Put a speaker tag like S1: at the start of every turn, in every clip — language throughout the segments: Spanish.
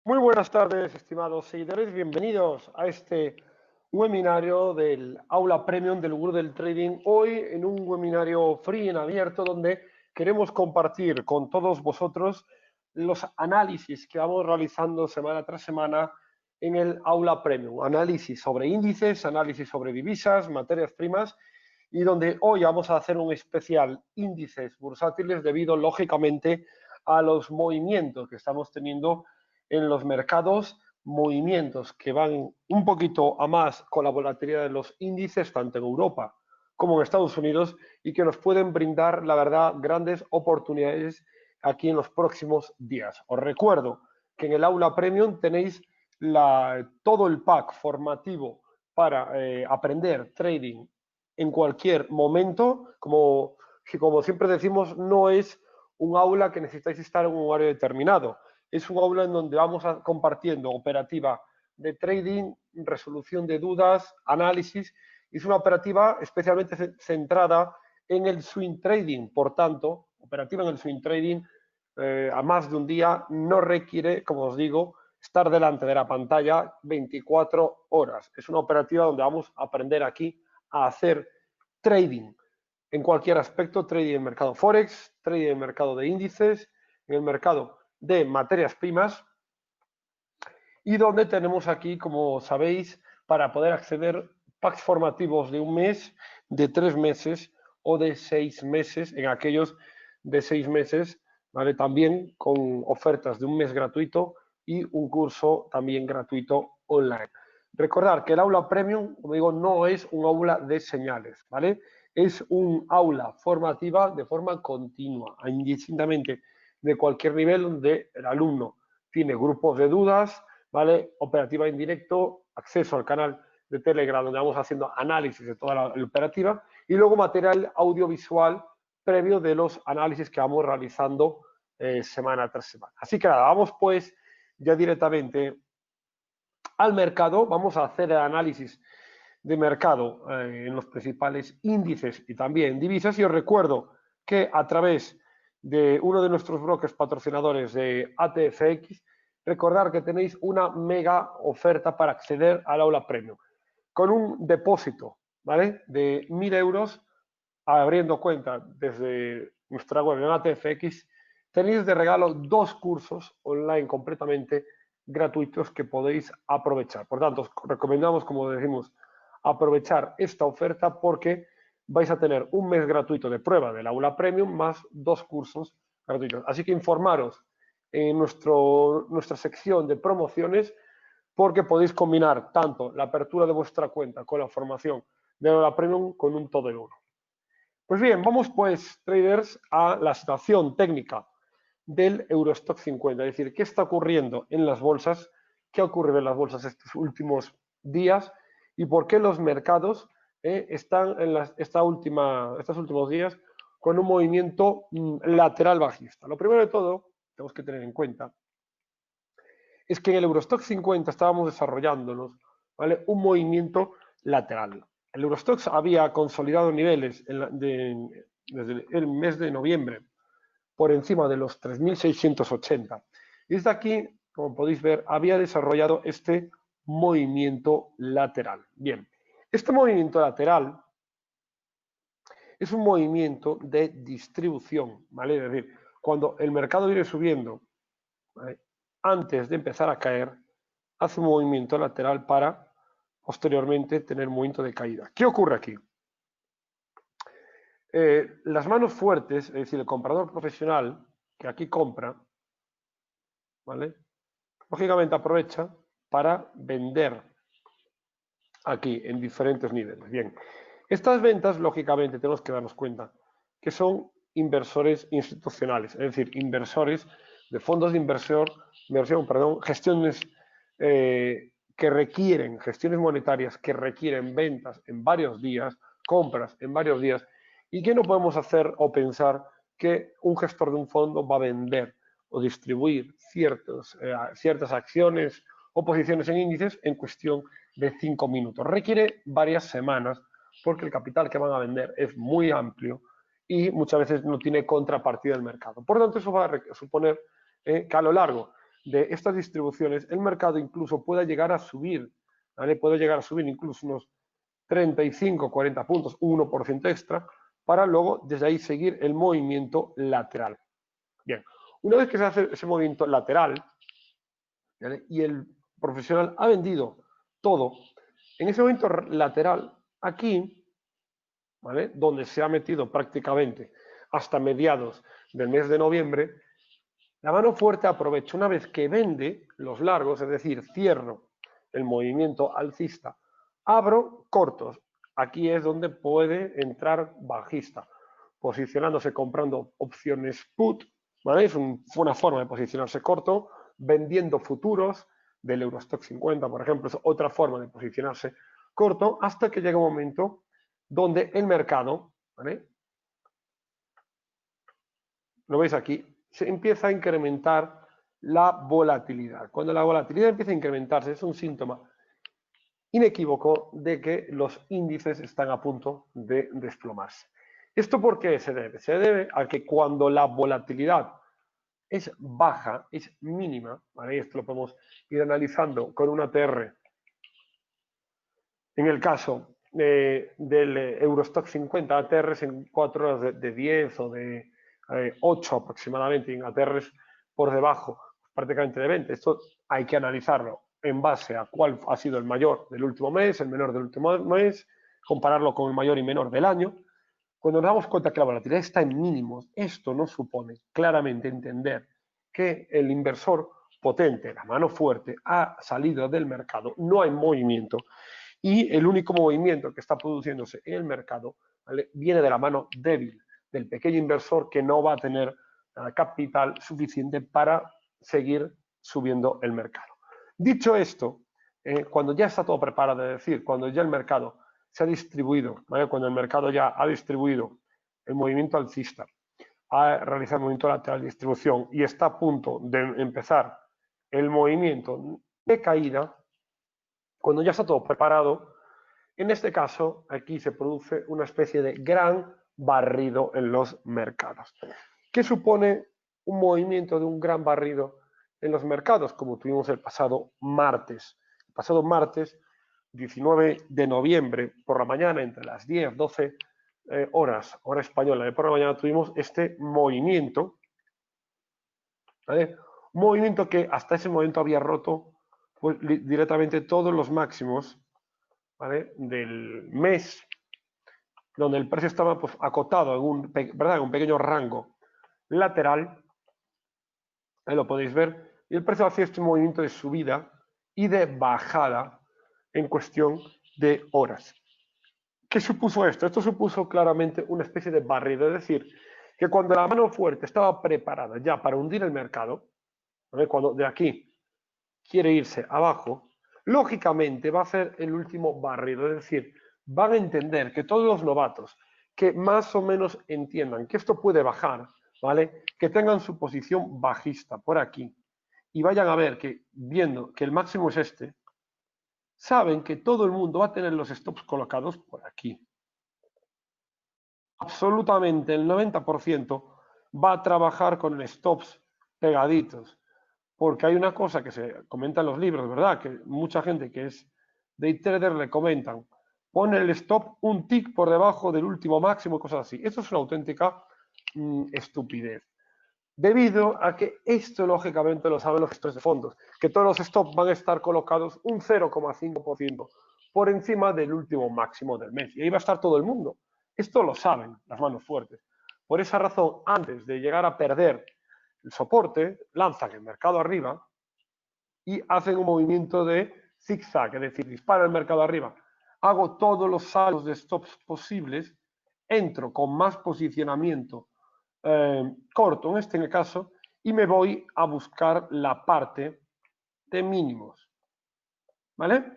S1: Muy buenas tardes, estimados seguidores. Bienvenidos a este webinario del Aula Premium del Gurú del Trading. Hoy en un webinario free en abierto donde queremos compartir con todos vosotros los análisis que vamos realizando semana tras semana en el Aula Premium. Análisis sobre índices, análisis sobre divisas, materias primas y donde hoy vamos a hacer un especial índices bursátiles debido lógicamente a los movimientos que estamos teniendo en los mercados, movimientos que van un poquito a más con la volatilidad de los índices, tanto en Europa como en Estados Unidos, y que nos pueden brindar, la verdad, grandes oportunidades aquí en los próximos días. Os recuerdo que en el Aula Premium tenéis todo el pack formativo para aprender trading en cualquier momento. Como siempre decimos, no es un aula que necesitáis estar en un horario determinado. Es un aula en donde vamos compartiendo operativa de trading, resolución de dudas, análisis. Es una operativa especialmente centrada en el swing trading. Por tanto, operativa en el swing trading a más de un día no requiere, como os digo, estar delante de la pantalla 24 horas. Es una operativa donde vamos a aprender aquí a hacer trading en cualquier aspecto, trading en mercado Forex, trading en mercado de índices, en el mercado de materias primas, y donde tenemos aquí, como sabéis, para poder acceder packs formativos de un mes, de 3 meses o de 6 meses, en aquellos de 6 meses, ¿vale? También con ofertas de un mes gratuito y un curso también gratuito online. Recordar que el aula premium, como digo, no es un aula de señales, ¿vale? Es un aula formativa de forma continua, indistintamente de cualquier nivel donde el alumno tiene grupos de dudas, ¿vale? Operativa en directo, acceso al canal de Telegram donde vamos haciendo análisis de toda la operativa y luego material audiovisual previo de los análisis que vamos realizando semana tras semana. Así que nada, vamos pues ya directamente al mercado. Vamos a hacer el análisis de mercado en los principales índices y también divisas. Y os recuerdo que a través de uno de nuestros brokers patrocinadores de ATFX, recordar que tenéis una mega oferta para acceder al aula premium con un depósito, ¿vale? De 1.000 euros abriendo cuenta desde nuestra web en ATFX. Tenéis de regalo 2 cursos online completamente gratuitos que podéis aprovechar. Por tanto, os recomendamos, como decimos, aprovechar esta oferta porque vais a tener un mes gratuito de prueba del aula premium más 2 cursos gratuitos. Así que informaros en nuestra sección de promociones porque podéis combinar tanto la apertura de vuestra cuenta con la formación del aula premium con un todo en uno. Pues bien, vamos pues, traders, a la situación técnica del Eurostock 50, es decir, qué está ocurriendo en las bolsas, qué ha ocurrido en las bolsas estos últimos días y por qué los mercados están en estos últimos días con un movimiento lateral bajista. Lo primero de todo, tenemos que tener en cuenta, es que en el Eurostock 50 estábamos desarrollándonos, ¿vale?, un movimiento lateral. El Eurostock había consolidado niveles desde el mes de noviembre por encima de los 3.680. Y desde aquí, como podéis ver, había desarrollado este movimiento lateral. Bien, este movimiento lateral es un movimiento de distribución, ¿vale? Es decir, cuando el mercado viene subiendo, ¿vale?, antes de empezar a caer, hace un movimiento lateral para posteriormente tener un movimiento de caída. ¿Qué ocurre aquí? Las manos fuertes, es decir, el comprador profesional que aquí compra, ¿vale?, lógicamente aprovecha para vender aquí en diferentes niveles. Bien, estas ventas, lógicamente, tenemos que darnos cuenta que son inversores institucionales, es decir, inversores de fondos de inversión, gestiones gestiones monetarias que requieren ventas en varios días, compras en varios días, y que no podemos hacer o pensar que un gestor de un fondo va a vender o distribuir ciertas acciones o posiciones en índices en cuestión de 5 minutos. Requiere varias semanas porque el capital que van a vender es muy amplio y muchas veces no tiene contrapartida del mercado. Por lo tanto, eso va a suponer que a lo largo de estas distribuciones, el mercado incluso pueda llegar a subir, ¿vale? Puede llegar a subir incluso unos 35, 40 puntos, 1% extra, para luego desde ahí seguir el movimiento lateral. Bien, una vez que se hace ese movimiento lateral, ¿vale? Y el profesional ha vendido todo, en ese movimiento lateral, aquí, ¿vale? Donde se ha metido prácticamente hasta mediados del mes de noviembre, la mano fuerte aprovecha una vez que vende los largos, es decir, cierro el movimiento alcista, abro cortos. Aquí es donde puede entrar bajista, posicionándose comprando opciones put, ¿vale? Es una forma de posicionarse corto, vendiendo futuros del Eurostock 50, por ejemplo, es otra forma de posicionarse corto, hasta que llega un momento donde el mercado, ¿vale? Lo veis aquí, se empieza a incrementar la volatilidad. Cuando la volatilidad empieza a incrementarse, es un síntoma inequívoco de que los índices están a punto de desplomarse. ¿Esto por qué se debe? Se debe a que cuando la volatilidad es baja, es mínima, ¿vale? Esto lo podemos ir analizando con un ATR. En el caso del Eurostock 50, ATRs en 4 horas de 10 o de 8 aproximadamente, en ATRs por debajo prácticamente de 20. Esto hay que analizarlo en base a cuál ha sido el mayor del último mes, el menor del último mes, compararlo con el mayor y menor del año. Cuando nos damos cuenta que la volatilidad está en mínimos, esto nos supone claramente entender que el inversor potente, la mano fuerte, ha salido del mercado, no hay movimiento, y el único movimiento que está produciéndose en el mercado, ¿vale? Viene de la mano débil del pequeño inversor que no va a tener capital suficiente para seguir subiendo el mercado. Dicho esto, cuando ya está todo preparado, es decir, cuando ya el mercado se ha distribuido, ¿vale? Cuando el mercado ya ha distribuido el movimiento alcista, ha realizado el movimiento lateral de distribución y está a punto de empezar el movimiento de caída, cuando ya está todo preparado, en este caso, aquí se produce una especie de gran barrido en los mercados. ¿Qué supone un movimiento de un gran barrido en los mercados? Como tuvimos el pasado martes. El pasado martes, 19 de noviembre, por la mañana, entre las 10, 12 horas, hora española de por la mañana, tuvimos este movimiento, ¿vale? Un movimiento que hasta ese momento había roto pues, directamente todos los máximos, ¿vale? Del mes, donde el precio estaba pues, acotado en un, ¿verdad? En un pequeño rango lateral, ahí lo podéis ver, y el precio hacía este movimiento de subida y de bajada en cuestión de horas. ¿Qué supuso esto? Esto supuso claramente una especie de barrido, es decir, que cuando la mano fuerte estaba preparada ya para hundir el mercado, ¿vale? Cuando de aquí quiere irse abajo, lógicamente va a ser el último barrido, es decir, van a entender que todos los novatos que más o menos entiendan que esto puede bajar, ¿vale? Que tengan su posición bajista por aquí y vayan a ver que, viendo que el máximo es este, saben que todo el mundo va a tener los stops colocados por aquí. Absolutamente el 90% va a trabajar con stops pegaditos. Porque hay una cosa que se comenta en los libros, ¿verdad? Que mucha gente que es day trader le comentan, pone el stop un tick por debajo del último máximo y cosas así. Esto es una auténtica estupidez. Debido a que esto, lógicamente, lo saben los gestores de fondos, que todos los stops van a estar colocados un 0,5% por encima del último máximo del mes. Y ahí va a estar todo el mundo. Esto lo saben las manos fuertes. Por esa razón, antes de llegar a perder el soporte, lanzan el mercado arriba y hacen un movimiento de zigzag, es decir, dispara el mercado arriba. Hago todos los saltos de stops posibles, entro con más posicionamiento corto en este caso y me voy a buscar la parte de mínimos. ¿Vale?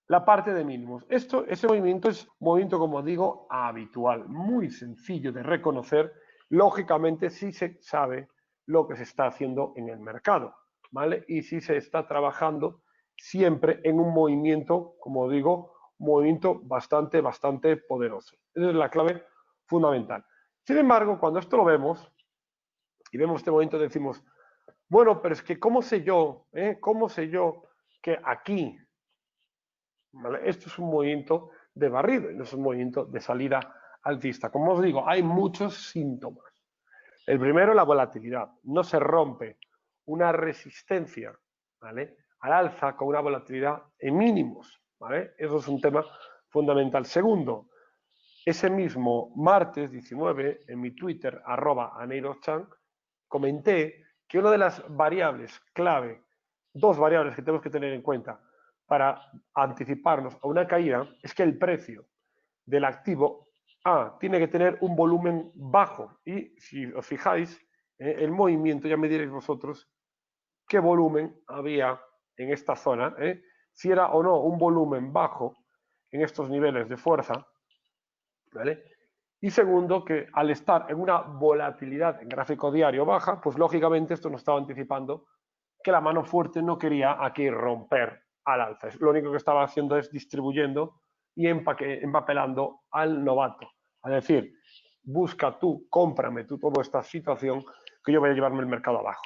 S1: La parte de mínimos. Ese movimiento es un movimiento, como digo, habitual, muy sencillo de reconocer, lógicamente si se sabe lo que se está haciendo en el mercado, ¿vale? Y si se está trabajando siempre en un movimiento, como digo, un movimiento bastante poderoso. Esa es la clave fundamental. Sin embargo, cuando esto lo vemos, y vemos este movimiento, decimos, Bueno, pero es que ¿cómo sé yo? ¿Cómo sé yo que aquí, ¿vale? Esto es un movimiento de barrido y no es un movimiento de salida alcista? Como os digo, hay muchos síntomas. El primero, la volatilidad. No se rompe una resistencia, ¿vale?, al alza con una volatilidad en mínimos, ¿vale? Eso es un tema fundamental. Segundo, ese mismo martes 19, en mi Twitter, @aneirochan, comenté que una de las variables clave, dos variables que tenemos que tener en cuenta para anticiparnos a una caída, es que el precio del activo tiene que tener un volumen bajo. Y si os fijáis, el movimiento, ya me diréis vosotros qué volumen había en esta zona, si era o no un volumen bajo en estos niveles de fuerza, ¿vale? Y segundo, que al estar en una volatilidad en gráfico diario baja, pues lógicamente esto nos estaba anticipando que la mano fuerte no quería aquí romper al alza. Lo único que estaba haciendo es distribuyendo y empapelando al novato. Es decir, busca tú, cómprame tú toda esta situación que yo voy a llevarme el mercado abajo.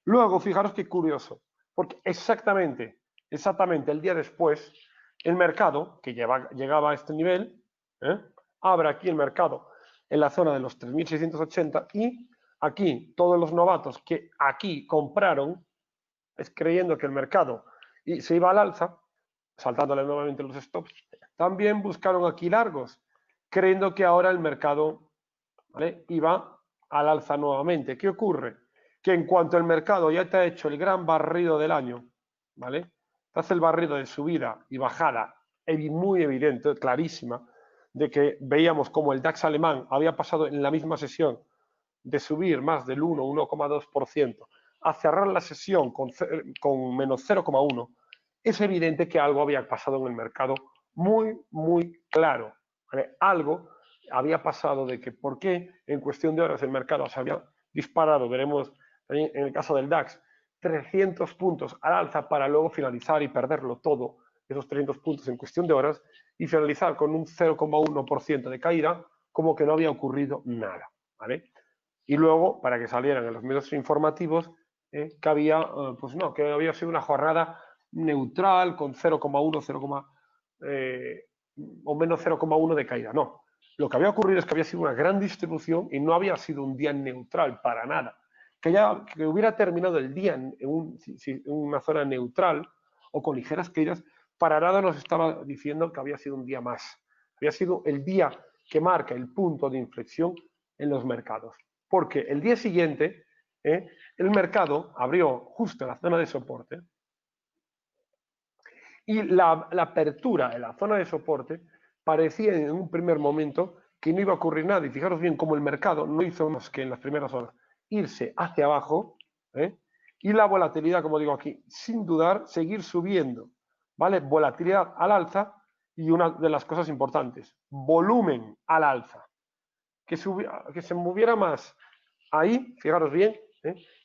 S1: Luego, fijaros qué curioso, porque exactamente el día después, el mercado, que llegaba a este nivel, abre aquí el mercado en la zona de los 3.680 y aquí todos los novatos que aquí compraron, es creyendo que el mercado se iba al alza, saltándole nuevamente los stops, también buscaron aquí largos, creyendo que ahora el mercado, ¿vale?, iba al alza nuevamente. ¿Qué ocurre? Que en cuanto el mercado ya te ha hecho el gran barrido del año, ¿vale?, te hace el barrido de subida y bajada muy evidente, clarísima, de que veíamos como el DAX alemán había pasado en la misma sesión de subir más del 1,2% a cerrar la sesión con menos 0,1, es evidente que algo había pasado en el mercado muy, muy claro. ¿Vale? Algo había pasado de que por qué en cuestión de horas el mercado se había disparado, veremos en el caso del DAX, 300 puntos al alza para luego finalizar y perderlo todo, esos 300 puntos en cuestión de horas, y finalizar con un 0,1% de caída, como que no había ocurrido nada. ¿Vale? Y luego, para que salieran en los medios informativos, que había, pues no, que había sido una jornada neutral con 0,1, 0, o menos 0,1 de caída. No, lo que había ocurrido es que había sido una gran distribución y no había sido un día neutral para nada. Que hubiera terminado el día en una zona neutral o con ligeras caídas, para nada nos estaba diciendo que había sido un día más. Había sido el día que marca el punto de inflexión en los mercados. Porque el día siguiente, el mercado abrió justo en la zona de soporte y la apertura en la zona de soporte parecía en un primer momento que no iba a ocurrir nada. Y fijaros bien cómo el mercado no hizo más que en las primeras horas irse hacia abajo, y la volatilidad, como digo aquí, sin dudar, seguir subiendo, ¿vale? Volatilidad al alza y una de las cosas importantes, volumen al alza. Que se moviera más ahí, fijaros bien,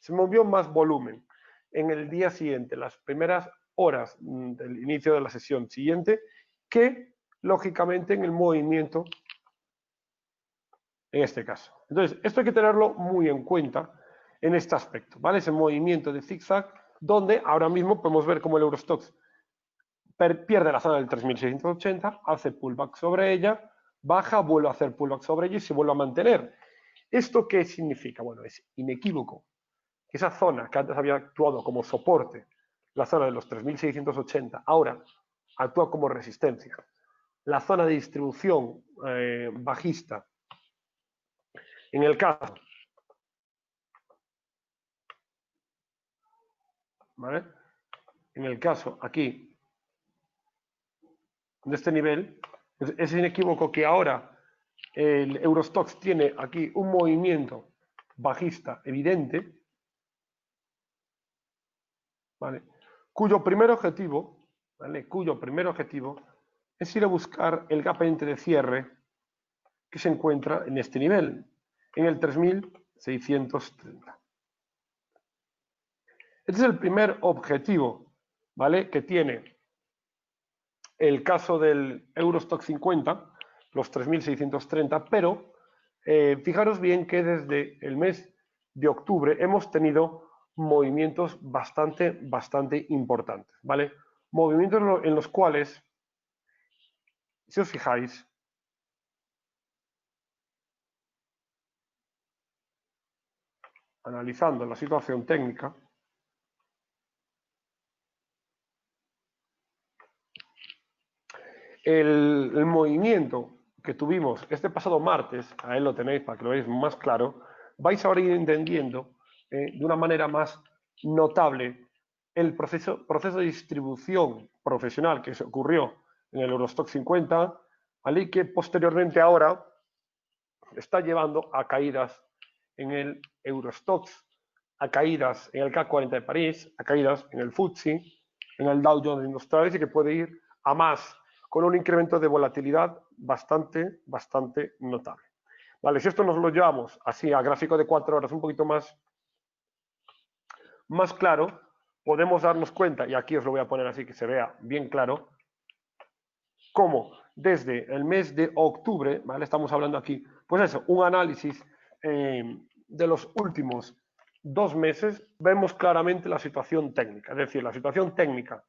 S1: se movió más volumen en el día siguiente, las primeras horas del inicio de la sesión siguiente, que lógicamente en el movimiento en este caso. Entonces, esto hay que tenerlo muy en cuenta en este aspecto, ¿vale? Ese movimiento de zigzag, donde ahora mismo podemos ver cómo el Eurostoxx pierde la zona del 3.680, hace pullback sobre ella, baja, vuelve a hacer pullback sobre ella y se vuelve a mantener. ¿Esto qué significa? Bueno, es inequívoco. Esa zona que antes había actuado como soporte, la zona de los 3.680, ahora actúa como resistencia. La zona de distribución bajista, en el caso, ¿vale?, en el caso aquí de este nivel, es inequívoco que ahora el Eurostoxx tiene aquí un movimiento bajista evidente, ¿vale?, cuyo primer objetivo, ¿vale?, es ir a buscar el gap entre cierre que se encuentra en este nivel, en el 3.630. Este es el primer objetivo, ¿vale?, que tiene el caso del Eurostoxx 50, los 3.630, pero fijaros bien que desde el mes de octubre hemos tenido movimientos bastante importantes, ¿vale? Movimientos en los cuales, si os fijáis, analizando la situación técnica, el movimiento que tuvimos este pasado martes, ahí lo tenéis para que lo veáis más claro, vais ahora a ir entendiendo de una manera más notable el proceso de distribución profesional que se ocurrió en el Eurostoxx 50, ¿vale? Y que posteriormente ahora está llevando a caídas en el Eurostoxx, a caídas en el CAC 40 de París, a caídas en el FTSE, en el Dow Jones Industrial, y que puede ir a más, con un incremento de volatilidad bastante notable. Vale, si esto nos lo llevamos así a gráfico de 4 horas un poquito más claro, podemos darnos cuenta, y aquí os lo voy a poner así que se vea bien claro, cómo desde el mes de octubre, ¿vale? Estamos hablando aquí, pues eso, un análisis de los últimos 2 meses, vemos claramente la situación técnica, es decir, la situación técnica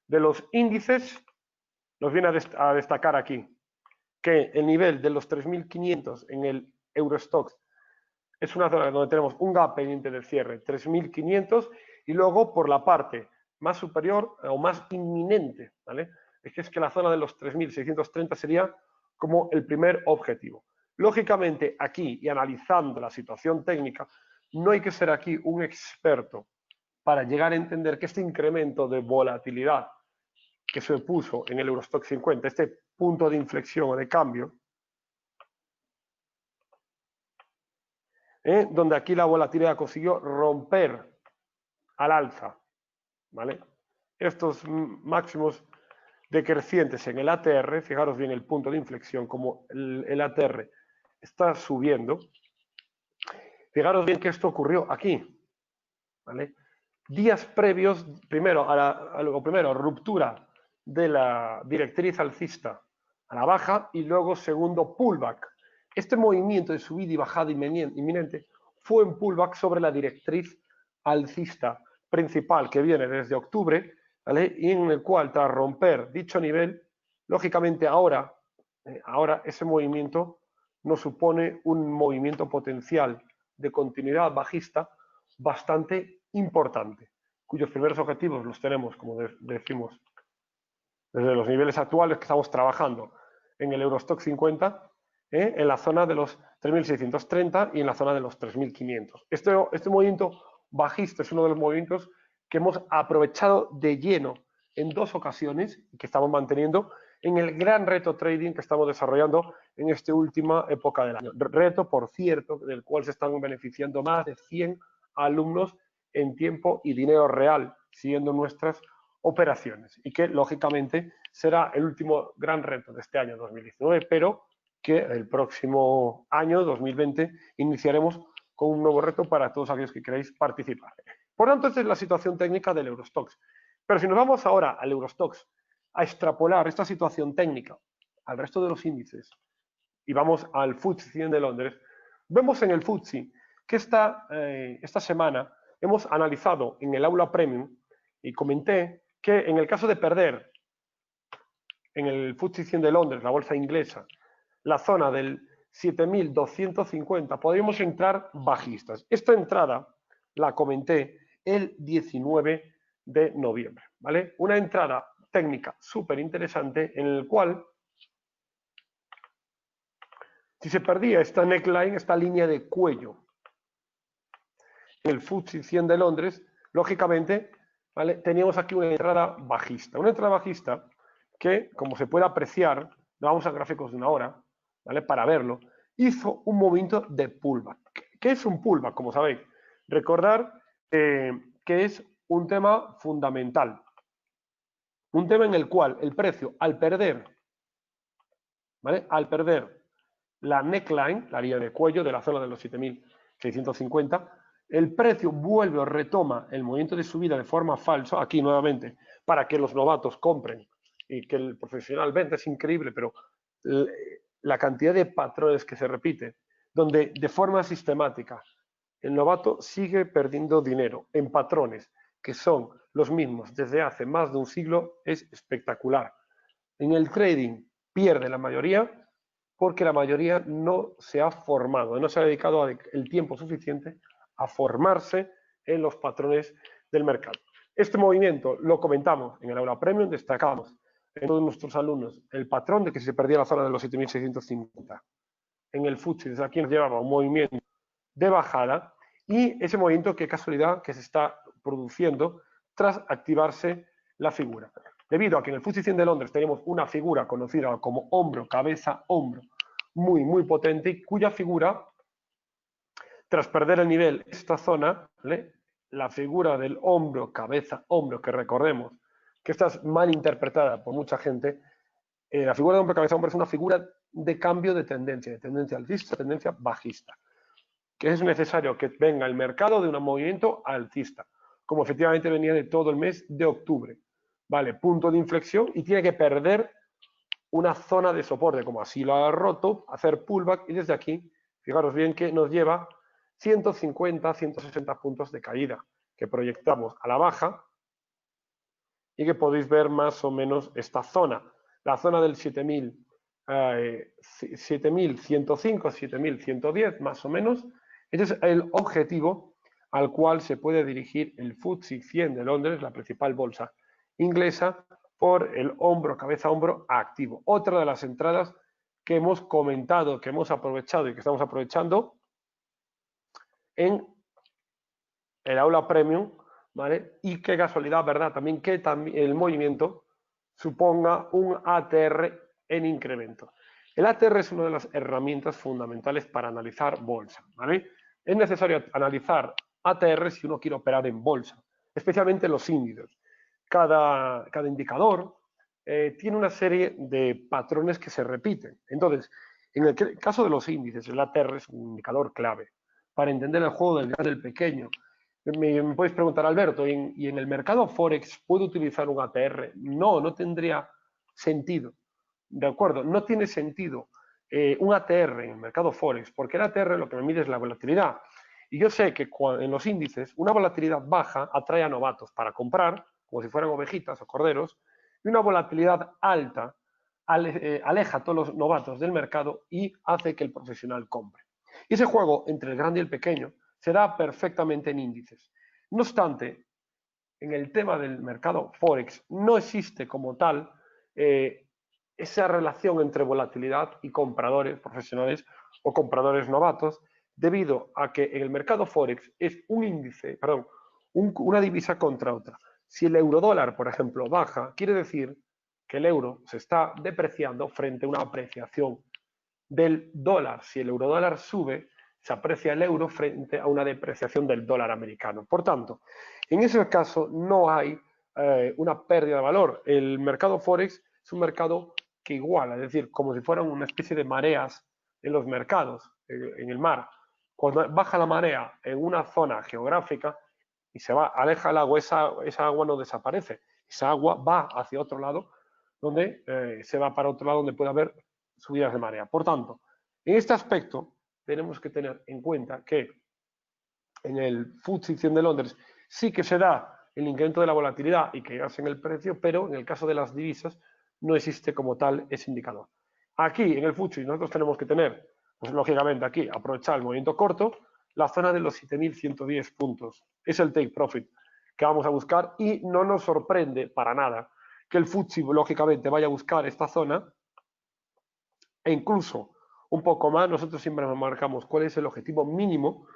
S1: de los índices nos viene a destacar aquí que el nivel de los 3.500 en el Eurostoxx es una zona donde tenemos un gap pendiente del cierre, 3.500, y luego por la parte más superior o más inminente, ¿vale? Es que la zona de los 3.630 sería como el primer objetivo. Lógicamente, aquí, y analizando la situación técnica, no hay que ser aquí un experto para llegar a entender que este incremento de volatilidad que se puso en el Eurostoxx 50, este punto de inflexión o de cambio, donde aquí la volatilidad consiguió romper al alza, ¿vale? Estos máximos decrecientes en el ATR, fijaros bien el punto de inflexión, como el ATR está subiendo, fijaros bien que esto ocurrió aquí, ¿vale? Días previos, primero, ruptura de la directriz alcista a la baja y luego segundo pullback. Este movimiento de subida y bajada inminente fue un pullback sobre la directriz alcista principal que viene desde octubre, ¿vale? Y en el cual tras romper dicho nivel, lógicamente ahora ese movimiento nos supone un movimiento potencial de continuidad bajista bastante importante, cuyos primeros objetivos los tenemos, como decimos, desde los niveles actuales que estamos trabajando en el Eurostoxx 50, en la zona de los 3.630 y en la zona de los 3.500. Este movimiento bajista es uno de los movimientos que hemos aprovechado de lleno en 2 ocasiones y que estamos manteniendo en el gran reto trading que estamos desarrollando en esta última época del año. Reto, por cierto, del cual se están beneficiando más de 100 alumnos en tiempo y dinero real, siguiendo nuestras operaciones, y que lógicamente será el último gran reto de este año 2019, pero que el próximo año 2020 iniciaremos con un nuevo reto para todos aquellos que queráis participar. Por tanto, esta es la situación técnica del Eurostoxx. Pero si nos vamos ahora al Eurostoxx a extrapolar esta situación técnica al resto de los índices y vamos al FTSE 100 de Londres, vemos en el FTSE que esta semana hemos analizado en el aula premium y comenté que en el caso de perder en el FTSE 100 de Londres, la bolsa inglesa, la zona del 7.250, podríamos entrar bajistas. Esta entrada la comenté el 19 de noviembre, ¿vale? Una entrada técnica súper interesante en el cual, si se perdía esta neckline, esta línea de cuello, en el FTSE 100 de Londres, lógicamente, ¿vale? Teníamos aquí una entrada bajista. Una entrada bajista que, como se puede apreciar, vamos a gráficos de una hora, ¿vale? Para verlo, hizo un movimiento de pullback. ¿Qué es un pullback? Como sabéis, recordar que es un tema fundamental. Un tema en el cual el precio, al perder, ¿vale? Al perder la neckline, la línea de cuello de la zona de los 7.650, el precio vuelve o retoma el movimiento de subida de forma falsa, aquí nuevamente, para que los novatos compren y que el profesional venda. Es increíble, pero la cantidad de patrones que se repite, donde de forma sistemática el novato sigue perdiendo dinero en patrones que son los mismos desde hace más de un siglo, es espectacular. En el trading pierde la mayoría porque la mayoría no se ha formado, no se ha dedicado el tiempo suficiente a formarse en los patrones del mercado. Este movimiento lo comentamos en el aula premium, destacamos en todos nuestros alumnos el patrón de que se perdía la zona de los 7.650 en el FTSE, desde aquí nos llevaba un movimiento de bajada y ese movimiento, qué casualidad, que se está produciendo tras activarse la figura. Debido a que en el FTSE 100 de Londres tenemos una figura conocida como hombro, cabeza, hombro, muy potente, cuya figura, tras perder el nivel, esta zona, ¿vale? La figura del hombro, cabeza, hombro, que recordemos que esta es mal interpretada por mucha gente, la figura de hombro, cabeza, hombro es una figura de cambio de tendencia alcista, tendencia bajista, que es necesario que venga el mercado de un movimiento alcista, como efectivamente venía de todo el mes de octubre. Vale, punto de inflexión y tiene que perder una zona de soporte, como así lo ha roto, hacer pullback y desde aquí, fijaros bien que nos lleva 150, 160 puntos de caída que proyectamos a la baja y que podéis ver más o menos esta zona, la zona del 7.105, 7.110 más o menos. Este es el objetivo al cual se puede dirigir el FTSE 100 de Londres, la principal bolsa inglesa, por el hombro, cabeza, hombro activo. Otra de las entradas que hemos comentado, que hemos aprovechado y que estamos aprovechando en el aula premium, ¿vale? Y qué casualidad, ¿verdad? También que el movimiento suponga un ATR en incremento. El ATR es una de las herramientas fundamentales para analizar bolsa, ¿vale? Es necesario analizar ATR si uno quiere operar en bolsa, especialmente los índices. Cada indicador tiene una serie de patrones que se repiten. Entonces, en el caso de los índices, el ATR es un indicador clave para entender el juego del grande y del pequeño. Me podéis preguntar, Alberto, ¿y en el mercado Forex puedo utilizar un ATR? No, no tendría sentido. ¿De acuerdo? No tiene sentido un ATR en el mercado Forex, porque el ATR lo que me mide es la volatilidad. Y yo sé que en los índices una volatilidad baja atrae a novatos para comprar, como si fueran ovejitas o corderos, y una volatilidad alta aleja a todos los novatos del mercado y hace que el profesional compre. Y ese juego entre el grande y el pequeño se da perfectamente en índices. No obstante, en el tema del mercado Forex no existe como tal esa relación entre volatilidad y compradores profesionales o compradores novatos, debido a que en el mercado Forex es un índice, perdón, una divisa contra otra. Si el eurodólar, por ejemplo, baja, quiere decir que el euro se está depreciando frente a una apreciación del dólar. Si el eurodólar sube, se aprecia el euro frente a una depreciación del dólar americano. Por tanto, en ese caso no hay una pérdida de valor. El mercado Forex es un mercado que iguala, es decir, como si fueran una especie de mareas en los mercados, en el mar. Cuando baja la marea en una zona geográfica y se va, aleja el agua, esa agua no desaparece. Esa agua va hacia otro lado, donde se va para otro lado, donde puede haber subidas de marea. Por tanto, en este aspecto tenemos que tener en cuenta que en el FTSE 100 de Londres sí que se da el incremento de la volatilidad y que en el precio, pero en el caso de las divisas no existe como tal ese indicador. Aquí en el FTSE nosotros tenemos que tener, pues lógicamente aquí, aprovechar el movimiento corto, la zona de los 7.110 puntos. Es el take profit que vamos a buscar y no nos sorprende para nada que el FTSE lógicamente vaya a buscar esta zona e incluso un poco más. Nosotros siempre marcamos cuál es el objetivo mínimo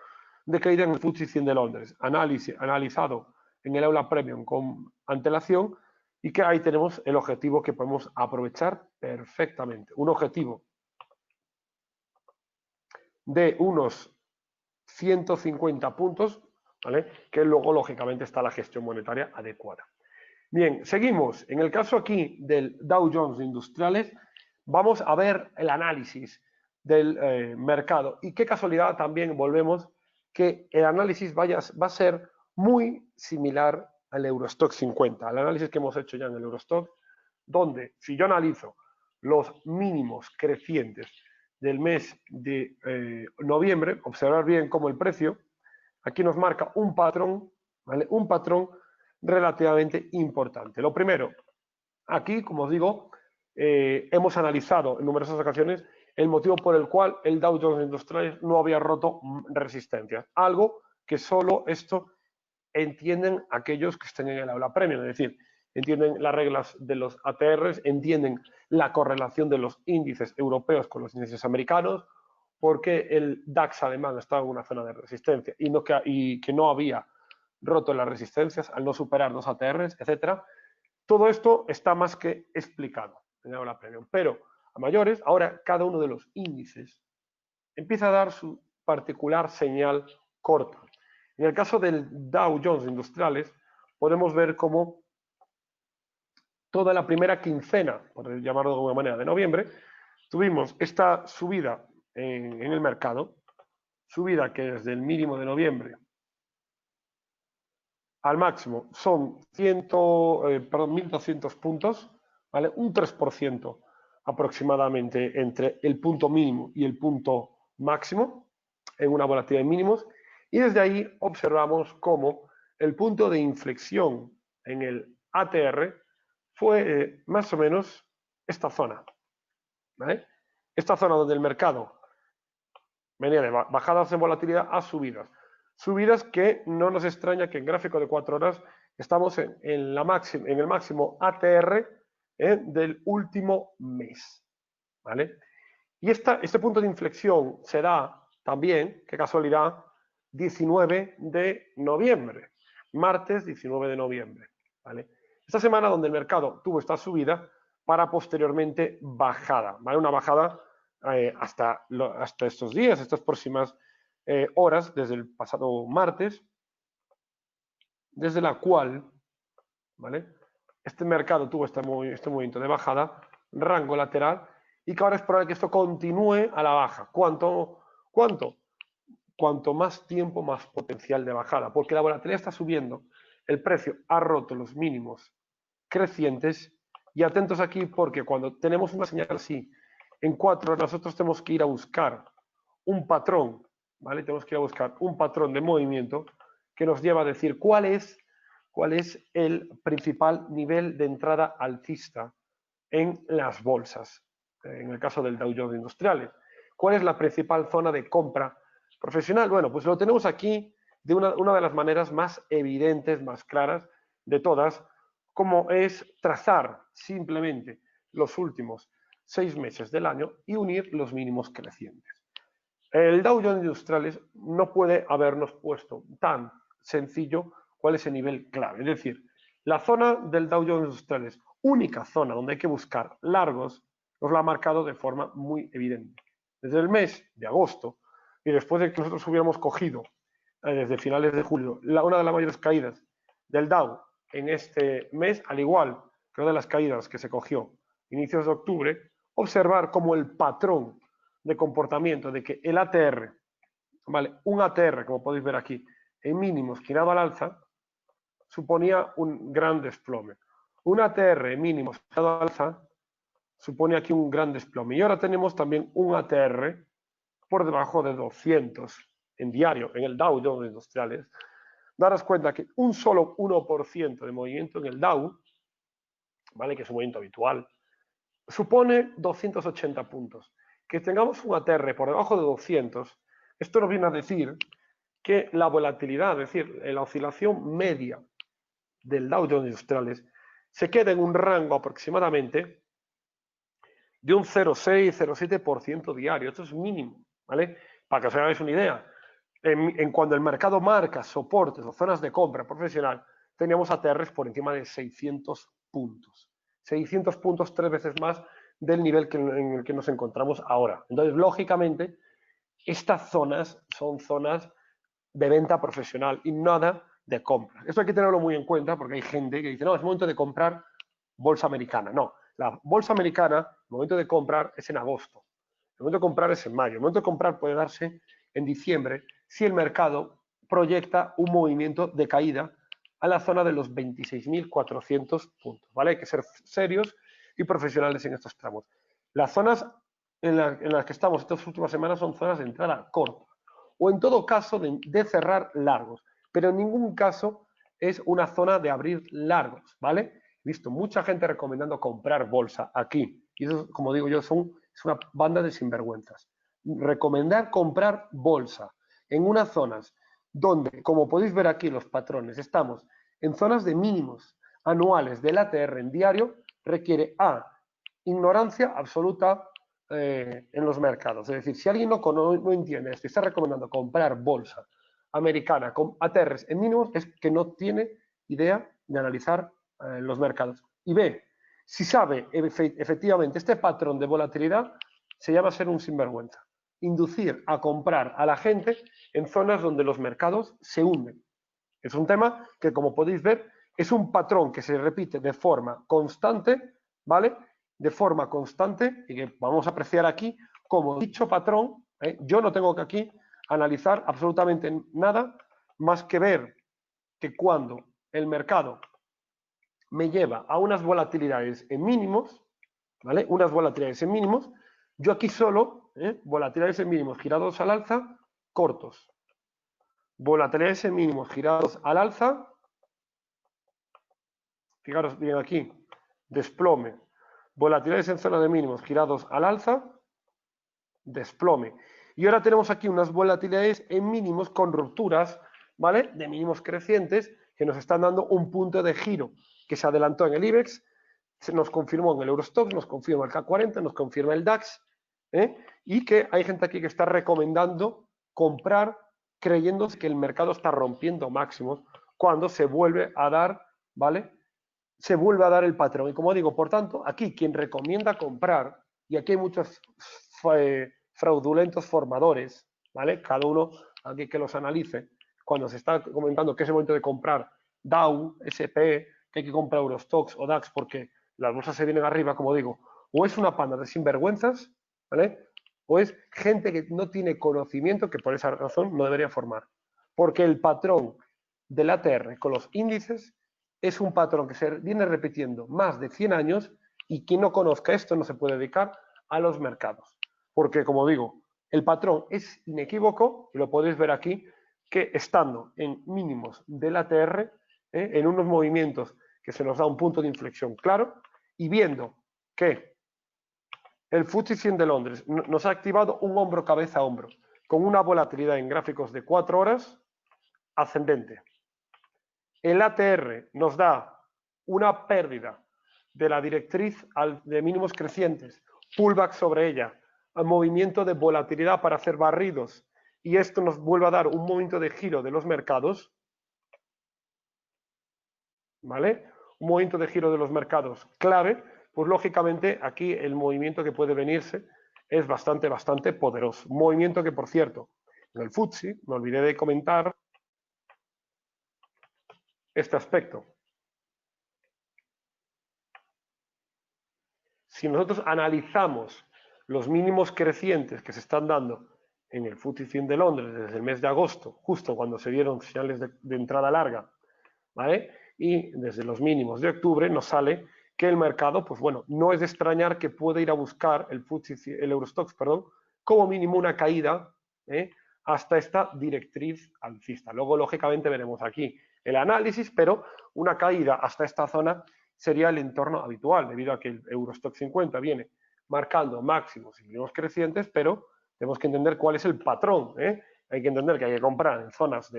S1: de caída en el FTSE 100 de Londres, analizado en el aula premium con antelación, y que ahí tenemos el objetivo que podemos aprovechar perfectamente. Un objetivo de unos 150 puntos, ¿vale? Que luego lógicamente está la gestión monetaria adecuada. Bien, seguimos. En el caso aquí del Dow Jones Industriales, vamos a ver el análisis del mercado. Y qué casualidad también volvemos que el análisis va a ser muy similar al Eurostock 50, al análisis que hemos hecho ya en el Eurostock, donde si yo analizo los mínimos crecientes del mes de noviembre, observar bien cómo el precio aquí nos marca un patrón, ¿vale? Un patrón relativamente importante. Lo primero, aquí, como os digo, hemos analizado en numerosas ocasiones el motivo por el cual el Dow Jones Industriales no había roto resistencias. Algo que solo esto entienden aquellos que estén en el aula premium, es decir, entienden las reglas de los ATRs, entienden la correlación de los índices europeos con los índices americanos, porque el DAX alemán estaba en una zona de resistencia y que no había roto las resistencias al no superar los ATRs, etcétera. Todo esto está más que explicado en el aula premium, pero a mayores, ahora cada uno de los índices empieza a dar su particular señal corta. En el caso del Dow Jones Industriales, podemos ver cómo toda la primera quincena, por llamarlo de alguna manera, de noviembre, tuvimos esta subida en el mercado, subida que desde el mínimo de noviembre al máximo son 1.200 puntos, ¿vale? Un 3% aproximadamente entre el punto mínimo y el punto máximo, en una volatilidad de mínimos, y desde ahí observamos cómo el punto de inflexión en el ATR fue más o menos esta zona, ¿vale? Esta zona donde el mercado venía de bajadas de volatilidad a subidas. Subidas que no nos extraña que en gráfico de 4 horas estamos en el máximo ATR del último mes, ¿vale? Y este punto de inflexión se da también, qué casualidad, 19 de noviembre, martes 19 de noviembre, ¿vale? Esta semana donde el mercado tuvo esta subida para posteriormente bajada, ¿vale? Una bajada hasta estos días, estas próximas horas, desde el pasado martes, desde la cual, ¿vale? Este mercado tuvo este movimiento de bajada, rango lateral, y que ahora es probable que esto continúe a la baja. ¿Cuánto? Cuanto más tiempo, más potencial de bajada, porque la volatilidad está subiendo, el precio ha roto los mínimos crecientes, y atentos aquí porque cuando tenemos una señal así, en 4 horas nosotros tenemos que ir a buscar un patrón, ¿vale? Tenemos que ir a buscar un patrón de movimiento que nos lleva a decir cuál es el principal nivel de entrada alcista en las bolsas, en el caso del Dow Jones Industriales. ¿Cuál es la principal zona de compra profesional? Bueno, pues lo tenemos aquí de una de las maneras más evidentes, más claras de todas, como es trazar simplemente los últimos 6 meses del año y unir los mínimos crecientes. El Dow Jones Industriales no puede habernos puesto tan sencillo cuál es el nivel clave. Es decir, la zona del Dow Jones Industriales, única zona donde hay que buscar largos, nos la ha marcado de forma muy evidente. Desde el mes de agosto, y después de que nosotros hubiéramos cogido, desde finales de julio, una de las mayores caídas del Dow en este mes, al igual que una de las caídas que se cogió inicios de octubre, observar cómo el patrón de comportamiento de que el ATR, ¿vale? Un ATR, como podéis ver aquí, en mínimos girado al alza, suponía un gran desplome. Un ATR en mínimos girado al alza supone aquí un gran desplome. Y ahora tenemos también un ATR por debajo de 200 en diario, en el Dow Jones Industriales. Daros cuenta que un solo 1% de movimiento en el Dow, ¿vale? Que es un movimiento habitual, supone 280 puntos. Que tengamos un ATR por debajo de 200, esto nos viene a decir que la volatilidad, es decir, la oscilación media del Dow Jones Industriales se queda en un rango aproximadamente de un 0,6-0,7% diario. Esto es mínimo, ¿vale? Para que os hagáis una idea. En cuando el mercado marca soportes o zonas de compra profesional, teníamos ATRs por encima de 600 puntos. 600 puntos, 3 veces más del nivel en el que nos encontramos ahora. Entonces, lógicamente, estas zonas son zonas de venta profesional y nada de compra. Esto hay que tenerlo muy en cuenta porque hay gente que dice, no, es momento de comprar bolsa americana. No, la bolsa americana, el momento de comprar es en agosto. El momento de comprar es en mayo. El momento de comprar puede darse en diciembre si el mercado proyecta un movimiento de caída a la zona de los 26.400 puntos. ¿Vale? Hay que ser serios y profesionales en estos tramos. Las zonas en las que estamos estas últimas semanas son zonas de entrada corta. o en todo caso de cerrar largos, pero en ningún caso es una zona de abrir largos, ¿vale? He visto mucha gente recomendando comprar bolsa aquí, y eso, como digo yo, es una banda de sinvergüenzas. Recomendar comprar bolsa en unas zonas donde, como podéis ver aquí los patrones, estamos en zonas de mínimos anuales del ATR en diario, requiere A, ignorancia absoluta en los mercados. Es decir, si alguien no entiende esto y está recomendando comprar bolsa americana con ATRs en mínimos, es que no tiene idea de analizar los mercados. Y B, si sabe efectivamente este patrón de volatilidad, se llama ser un sinvergüenza. Inducir a comprar a la gente en zonas donde los mercados se hunden. Es un tema que, como podéis ver, es un patrón que se repite de forma constante, ¿vale? De forma constante, y que vamos a apreciar aquí como dicho patrón, yo no tengo que aquí analizar absolutamente nada más que ver que cuando el mercado me lleva a unas volatilidades en mínimos, ¿vale? Unas volatilidades en mínimos, yo aquí solo, volatilidades en mínimos girados al alza, cortos. Volatilidades en mínimos girados al alza, fijaros bien aquí, desplome. Volatilidades en zona de mínimos girados al alza, desplome. Y ahora tenemos aquí unas volatilidades en mínimos con rupturas, ¿vale? De mínimos crecientes que nos están dando un punto de giro que se adelantó en el IBEX, se nos confirmó en el Eurostoxx, nos confirma el K40, nos confirma el DAX, y que hay gente aquí que está recomendando comprar creyendo que el mercado está rompiendo máximos cuando se vuelve a dar, ¿vale? Se vuelve a dar el patrón. Y como digo, por tanto, aquí quien recomienda comprar, y aquí hay muchos fraudulentos formadores, ¿vale? Cada uno aquí que los analice, cuando se está comentando que es el momento de comprar Dow, SP, que hay que comprar Eurostoxx o DAX porque las bolsas se vienen arriba, como digo, o es una panda de sinvergüenzas, ¿vale? O es gente que no tiene conocimiento, que por esa razón no debería formar. Porque el patrón del ATR con los índices es un patrón que se viene repitiendo más de 100 años y quien no conozca esto no se puede dedicar a los mercados. Porque, como digo, el patrón es inequívoco, y lo podéis ver aquí, que estando en mínimos del ATR, en unos movimientos que se nos da un punto de inflexión claro, y viendo que el FTSE 100 de Londres nos ha activado un hombro cabeza a hombro, con una volatilidad en gráficos de 4 horas ascendente. El ATR nos da una pérdida de la directriz de mínimos crecientes, pullback sobre ella, movimiento de volatilidad para hacer barridos, y esto nos vuelve a dar un momento de giro de los mercados, ¿vale? Un momento de giro de los mercados clave, pues lógicamente aquí el movimiento que puede venirse es bastante poderoso. Un movimiento que, por cierto, en el FTSE, me olvidé de comentar este aspecto. Si nosotros analizamos los mínimos crecientes que se están dando en el FTSE 100 de Londres desde el mes de agosto, justo cuando se dieron señales de entrada larga, ¿vale? Y desde los mínimos de octubre nos sale que el mercado, pues bueno, no es de extrañar que puede ir a buscar el Eurostoxx, perdón, como mínimo una caída hasta esta directriz alcista. Luego, lógicamente, veremos aquí el análisis, pero una caída hasta esta zona sería el entorno habitual, debido a que el Eurostoxx 50 viene marcando máximos y mínimos crecientes, pero tenemos que entender cuál es el patrón. Hay que entender que hay que comprar en zonas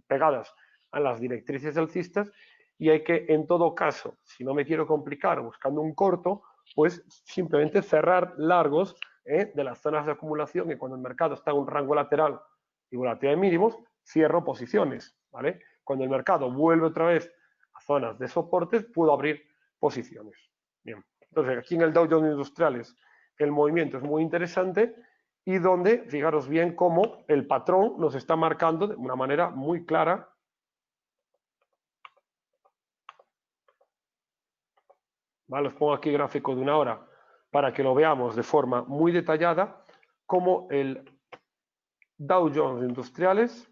S1: pegadas a las directrices alcistas y hay que, en todo caso, si no me quiero complicar buscando un corto, pues simplemente cerrar largos de las zonas de acumulación, y cuando el mercado está en un rango lateral y volatilidad de mínimos, cierro posiciones, ¿vale? Cuando el mercado vuelve otra vez a zonas de soportes, puedo abrir posiciones. Bien, entonces aquí en el Dow Jones Industriales el movimiento es muy interesante y donde, fijaros bien cómo el patrón nos está marcando de una manera muy clara. ¿Vale? Os pongo aquí gráfico de una hora para que lo veamos de forma muy detallada, como el Dow Jones Industriales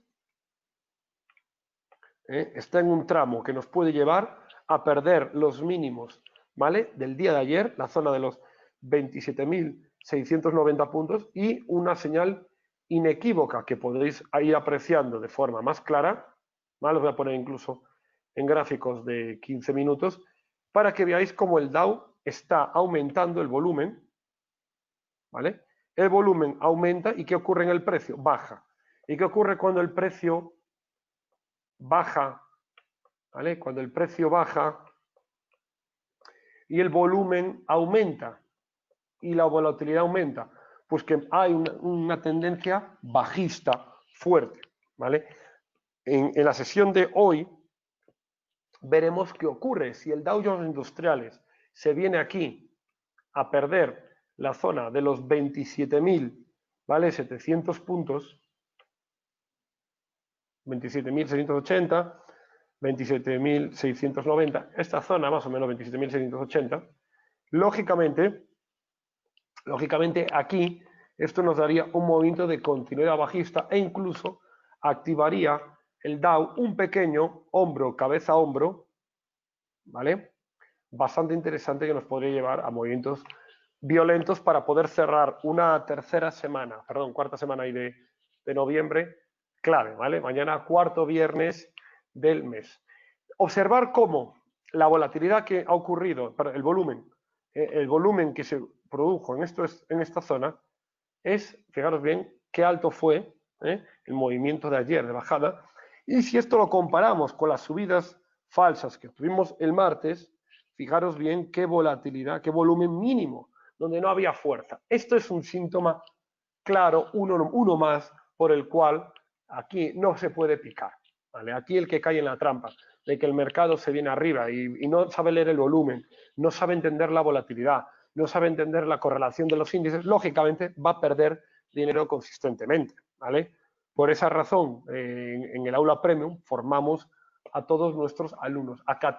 S1: está en un tramo que nos puede llevar a perder los mínimos, ¿vale? Del día de ayer, la zona de los 27.690 puntos, y una señal inequívoca que podéis ir apreciando de forma más clara, ¿vale? Os voy a poner incluso en gráficos de 15 minutos, para que veáis cómo el Dow está aumentando el volumen, ¿vale? El volumen aumenta y ¿qué ocurre en el precio? Baja. ¿Y qué ocurre cuando el precio baja? ¿Vale? Cuando el precio baja y el volumen aumenta y la volatilidad aumenta, pues que hay una tendencia bajista fuerte, ¿vale? En la sesión de hoy veremos qué ocurre si el Dow Jones Industriales se viene aquí a perder la zona de los 27.000, ¿vale? 700 puntos, 27.680, 27.690, esta zona más o menos 27.680, lógicamente aquí esto nos daría un movimiento de continuidad bajista e incluso activaría el Dow un pequeño hombro, cabeza hombro, ¿vale? Bastante interesante que nos podría llevar a movimientos violentos para poder cerrar una cuarta semana ahí de noviembre, clave, ¿vale? Mañana cuarto viernes del mes. Observar cómo la volatilidad que ha ocurrido, el volumen que se produjo en esta zona es, fijaros bien, qué alto fue el movimiento de ayer de bajada. Y si esto lo comparamos con las subidas falsas que tuvimos el martes, fijaros bien qué volatilidad, qué volumen mínimo, donde no había fuerza. Esto es un síntoma claro, uno más, por el cual aquí no se puede picar. ¿Vale? Aquí el que cae en la trampa de que el mercado se viene arriba y no sabe leer el volumen, no sabe entender la volatilidad, no sabe entender la correlación de los índices, lógicamente va a perder dinero consistentemente, ¿vale? Por esa razón, en el aula premium formamos a todos nuestros alumnos a que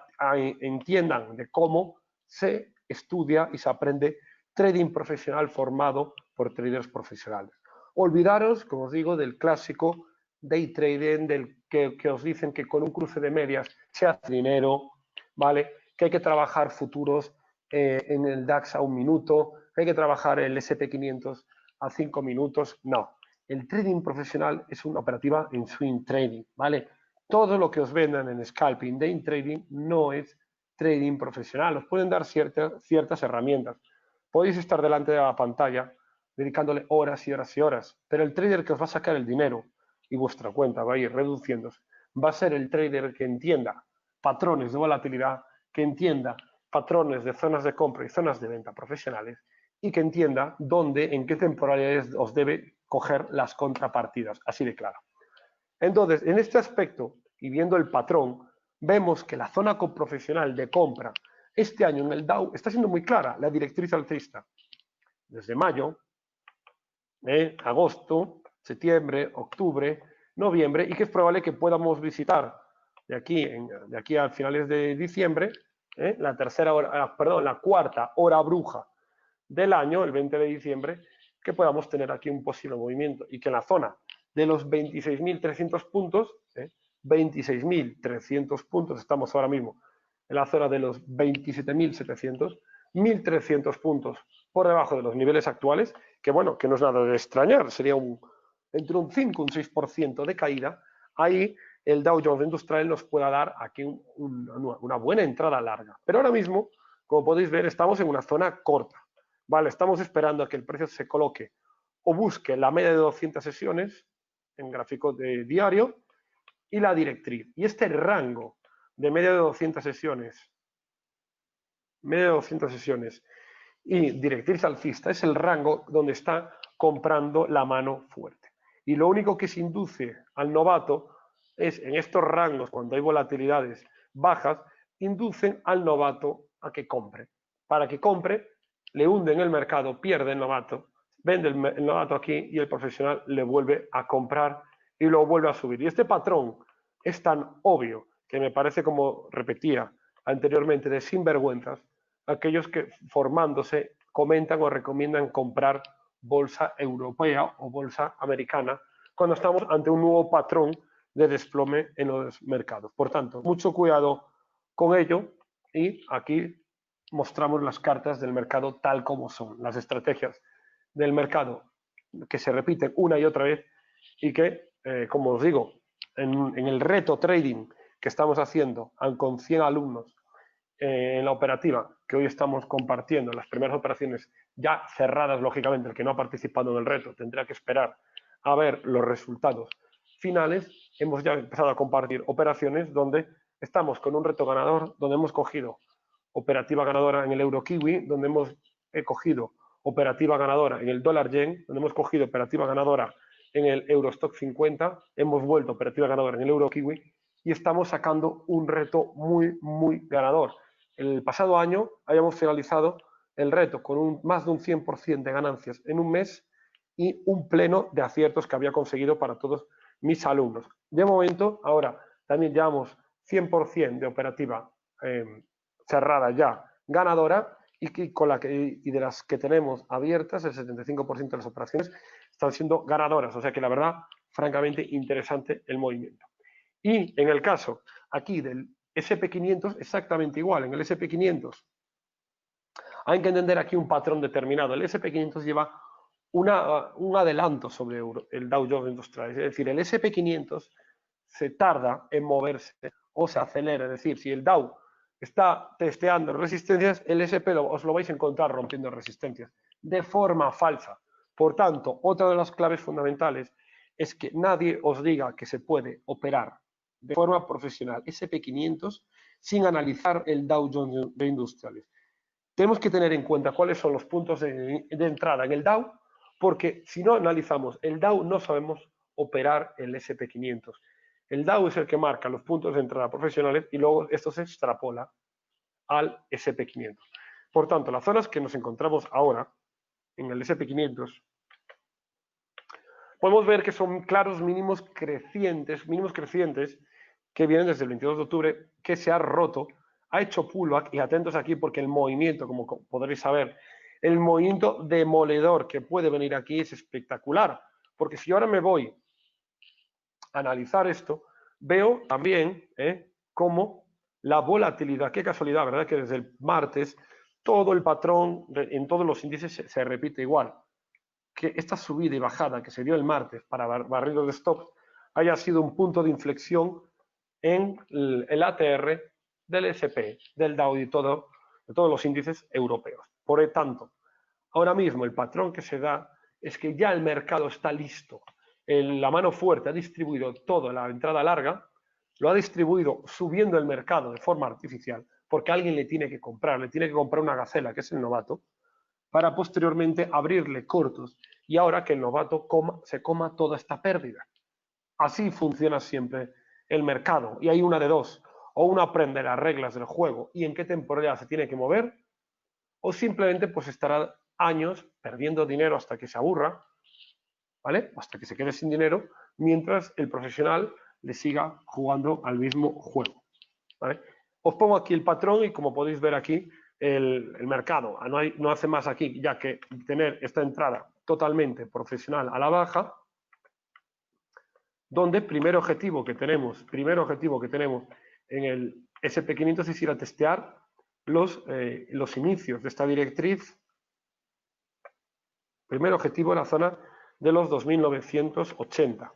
S1: entiendan de cómo se estudia y se aprende trading profesional formado por traders profesionales. Olvidaros, como os digo, del clásico day trading, del que os dicen que con un cruce de medias se hace dinero, ¿vale? Que hay que trabajar futuros en el DAX a 1 minuto, que hay que trabajar el SP500 a 5 minutos. No, el trading profesional es una operativa en swing trading, ¿vale? Todo lo que os vendan en scalping, day trading, no es trading profesional. Os pueden dar ciertas herramientas. Podéis estar delante de la pantalla dedicándole horas y horas y horas, pero el trader que os va a sacar el dinero y vuestra cuenta va a ir reduciéndose, va a ser el trader que entienda patrones de volatilidad, que entienda patrones de zonas de compra y zonas de venta profesionales y que entienda dónde, en qué temporalidades os debe coger las contrapartidas, así de claro. Entonces, en este aspecto, y viendo el patrón, vemos que la zona profesional de compra este año en el Dow está siendo muy clara, la directriz alcista. Desde mayo, agosto, septiembre, octubre, noviembre, y que es probable que podamos visitar de aquí a finales de diciembre, la cuarta hora bruja del año, el 20 de diciembre, que podamos tener aquí un posible movimiento y que en la zona de los 26.300 puntos, 26.300 puntos, estamos ahora mismo en la zona de los 27.700, 1.300 puntos por debajo de los niveles actuales, que bueno, que no es nada de extrañar, sería entre un 5 y un 6% de caída, ahí el Dow Jones Industrial nos pueda dar aquí una buena entrada larga. Pero ahora mismo, como podéis ver, estamos en una zona corta. Vale, estamos esperando a que el precio se coloque o busque la media de 200 sesiones en gráfico de diario y la directriz. Y este rango de media de 200 sesiones, y directriz alcista es el rango donde está comprando la mano fuerte. Y lo único que se induce al novato es en estos rangos, cuando hay volatilidades bajas, inducen al novato a que compre. Para que compre, le hunden el mercado, pierde el novato, vende el novato aquí y el profesional le vuelve a comprar y lo vuelve a subir. Y este patrón es tan obvio que me parece, como repetía anteriormente, de sinvergüenzas, aquellos que formándose comentan o recomiendan comprar bolsa europea o bolsa americana cuando estamos ante un nuevo patrón de desplome en los mercados. Por tanto, mucho cuidado con ello y aquí mostramos las cartas del mercado tal como son, las estrategias del mercado que se repiten una y otra vez y que, como os digo, en el reto trading que estamos haciendo con 100 alumnos en la operativa, que hoy estamos compartiendo, las primeras operaciones ya cerradas, lógicamente, el que no ha participado en el reto tendrá que esperar a ver los resultados finales. Hemos ya empezado a compartir operaciones donde estamos con un reto ganador, donde hemos cogido operativa ganadora en el euro kiwi, donde hemos cogido operativa ganadora en el dólar yen, donde hemos cogido operativa ganadora en el Eurostock 50, hemos vuelto operativa ganadora en el euro kiwi y estamos sacando un reto muy, muy ganador. El pasado año habíamos finalizado el reto con más de un 100% de ganancias en un mes y un pleno de aciertos que había conseguido para todos mis alumnos. De momento, ahora también llevamos 100% de operativa cerrada ya ganadora y de las que tenemos abiertas, el 75% de las operaciones están siendo ganadoras. O sea que la verdad, francamente interesante el movimiento. Y en el caso aquí del SP500, exactamente igual. En el SP500 hay que entender aquí un patrón determinado. El SP500 lleva un adelanto sobre el Dow Jones Industrial. Es decir, el SP500 se tarda en moverse o se acelera. Es decir, si el Dow está testeando resistencias, el SP os lo vais a encontrar rompiendo resistencias de forma falsa. Por tanto, otra de las claves fundamentales es que nadie os diga que se puede operar de forma profesional SP500 sin analizar el Dow Jones de Industriales. Tenemos que tener en cuenta cuáles son los puntos de entrada en el Dow, porque si no analizamos el Dow no sabemos operar el SP500. El Dow es el que marca los puntos de entrada profesionales y luego esto se extrapola al SP500. Por tanto, las zonas que nos encontramos ahora en el SP500, podemos ver que son claros mínimos crecientes que vienen desde el 22 de octubre, que se ha roto, ha hecho pullback, y atentos aquí porque el movimiento, como podréis saber, el movimiento demoledor que puede venir aquí es espectacular, porque si ahora me voy a analizar esto, veo también cómo la volatilidad, qué casualidad, ¿verdad? Que desde el martes todo el patrón en todos los índices se repite igual. Que esta subida y bajada que se dio el martes para barridos de stops haya sido un punto de inflexión en el ATR del SP, del Dow y de todos los índices europeos. Por lo tanto, ahora mismo el patrón que se da es que ya el mercado está listo. La mano fuerte ha distribuido toda la entrada larga, lo ha distribuido subiendo el mercado de forma artificial, porque alguien le tiene que comprar una gacela, que es el novato, para posteriormente abrirle cortos y ahora que el novato se coma toda esta pérdida. Así funciona siempre el mercado y hay una de dos: o uno aprende las reglas del juego y en qué temporada se tiene que mover, o simplemente pues estará años perdiendo dinero hasta que se aburra, ¿vale? Hasta que se quede sin dinero, mientras el profesional le siga jugando al mismo juego, ¿vale? Os pongo aquí el patrón y como podéis ver aquí, el mercado no hace más aquí ya que tener esta entrada totalmente profesional a la baja, donde primer objetivo que tenemos en el SP500 es ir a testear los inicios de esta directriz. Primer objetivo en la zona de los 2.980.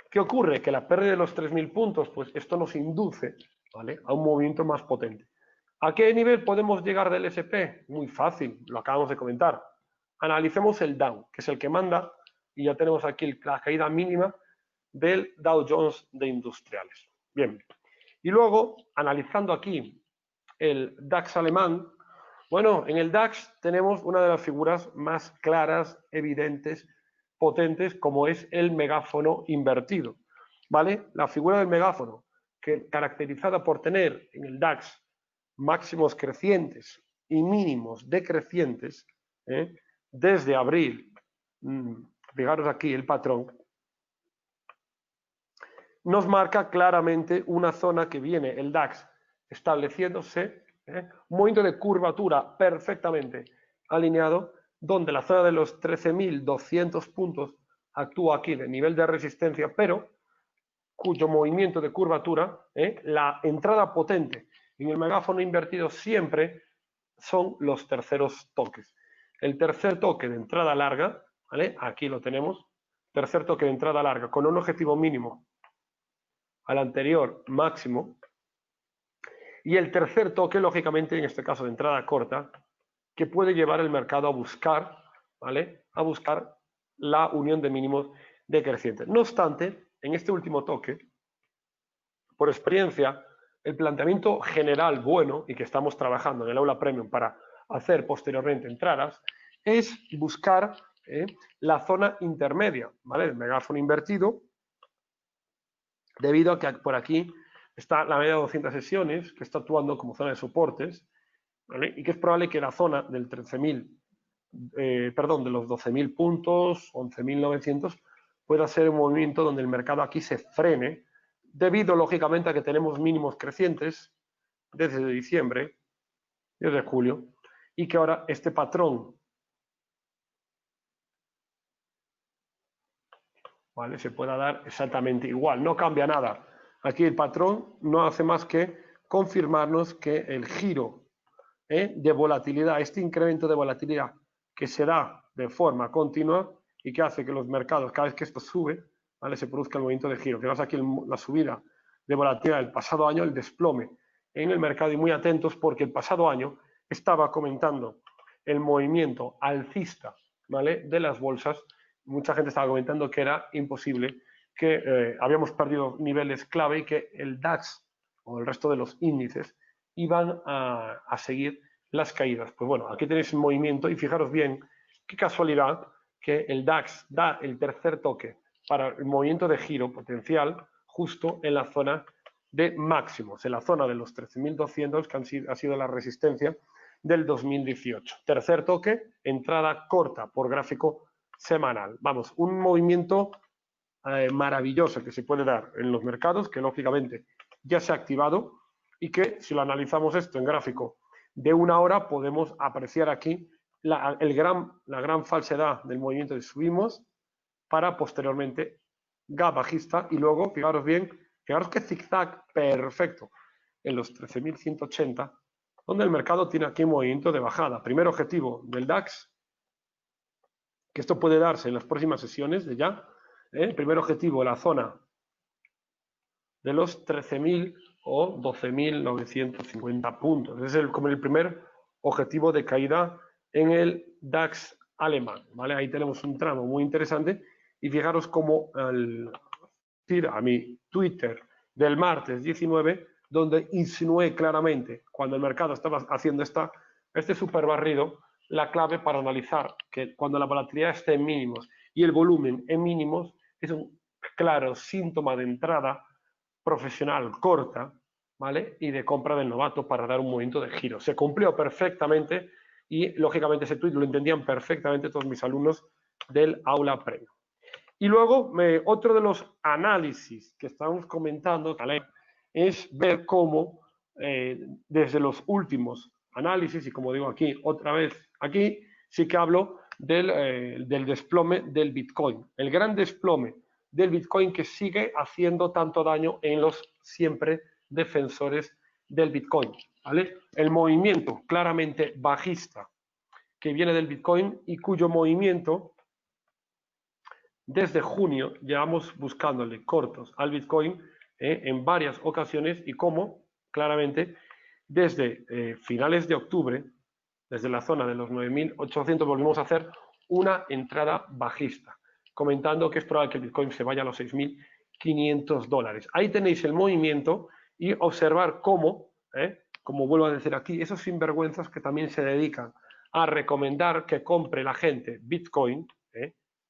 S1: ¿Qué ocurre? Que la pérdida de los 3.000 puntos, pues esto nos induce, ¿vale?, a un movimiento más potente. ¿A qué nivel podemos llegar del SP? Muy fácil, lo acabamos de comentar. Analicemos el Dow, que es el que manda, y ya tenemos aquí la caída mínima del Dow Jones de Industriales. Bien, y luego, analizando aquí el DAX alemán, bueno, en el DAX tenemos una de las figuras más claras, evidentes, potentes, como es el megáfono invertido, ¿vale? La figura del megáfono, que caracterizada por tener en el DAX máximos crecientes y mínimos decrecientes, desde abril, fijaros aquí el patrón, nos marca claramente una zona que viene el DAX estableciéndose, un movimiento de curvatura perfectamente alineado, donde la zona de los 13.200 puntos actúa aquí de nivel de resistencia, pero cuyo movimiento de curvatura, la entrada potente en el megáfono invertido siempre son los terceros toques. El tercer toque de entrada larga ¿vale? Aquí lo tenemos. Tercer toque de entrada larga con un objetivo mínimo al anterior máximo. Y el tercer toque, lógicamente, en este caso de entrada corta, que puede llevar el mercado a buscar, ¿vale? A buscar la unión de mínimos decrecientes. No obstante, en este último toque, por experiencia, el planteamiento general bueno y que estamos trabajando en el aula premium para hacer posteriormente entradas es buscar la zona intermedia, ¿vale? El megáfono invertido, debido a que por aquí está la media de 200 sesiones que está actuando como zona de soportes, ¿vale? Y que es probable que la zona del 13.000, perdón, de los 12.000 puntos, 11.900, pueda ser un movimiento donde el mercado aquí se frene, debido lógicamente a que tenemos mínimos crecientes desde diciembre, desde julio, y que ahora este patrón, ¿vale?, se pueda dar exactamente igual, no cambia nada. Aquí el patrón no hace más que confirmarnos que el giro de volatilidad, este incremento de volatilidad que se da de forma continua y que hace que los mercados, cada vez que esto sube, ¿vale?, se produzca el movimiento de giro. Fijaos aquí la subida de volatilidad del pasado año, el desplome en el mercado, y muy atentos porque el pasado año estaba comentando el movimiento alcista, ¿vale?, de las bolsas. Mucha gente estaba comentando que era imposible, que habíamos perdido niveles clave y que el DAX o el resto de los índices iban a seguir las caídas. Pues bueno, aquí tenéis un movimiento y fijaros bien, qué casualidad que el DAX da el tercer toque para el movimiento de giro potencial justo en la zona de máximos, en la zona de los 13.200, que ha sido la resistencia del 2018. Tercer toque, entrada corta por gráfico semanal. Vamos, un movimiento maravilloso que se puede dar en los mercados, que lógicamente ya se ha activado y que si lo analizamos esto en gráfico de una hora podemos apreciar aquí la gran falsedad del movimiento de subimos para posteriormente gap bajista y luego, fijaros bien, fijaros que zigzag perfecto en los 13.180, donde el mercado tiene aquí un movimiento de bajada. Primer objetivo del DAX, que esto puede darse en las próximas sesiones de ya. Primer objetivo, la zona de los 13.000 o 12.950 puntos. Ese es como el primer objetivo de caída en el DAX alemán, ¿vale? Ahí tenemos un tramo muy interesante y fijaros cómo al ir a mi Twitter del martes 19, donde insinué claramente, cuando el mercado estaba haciendo este super barrido, la clave para analizar que cuando la volatilidad esté en mínimos y el volumen en mínimos es un claro síntoma de entrada profesional corta, ¿vale?, y de compra del novato para dar un movimiento de giro. Se cumplió perfectamente y, lógicamente, ese tweet lo entendían perfectamente todos mis alumnos del aula premium. Y luego, otro de los análisis que estamos comentando, ¿vale?, es ver cómo desde los últimos análisis, y como digo aquí, otra vez, aquí sí que hablo del desplome del Bitcoin, el gran desplome del Bitcoin que sigue haciendo tanto daño en los siempre defensores del Bitcoin, ¿vale? El movimiento claramente bajista que viene del Bitcoin y cuyo movimiento desde junio llevamos buscándole cortos al Bitcoin en varias ocasiones y cómo claramente desde finales de octubre, desde la zona de los 9.800 volvimos a hacer una entrada bajista, comentando que es probable que el Bitcoin se vaya a los 6.500 dólares. Ahí tenéis el movimiento y observar cómo, como vuelvo a decir aquí, esos sinvergüenzas que también se dedican a recomendar que compre la gente Bitcoin,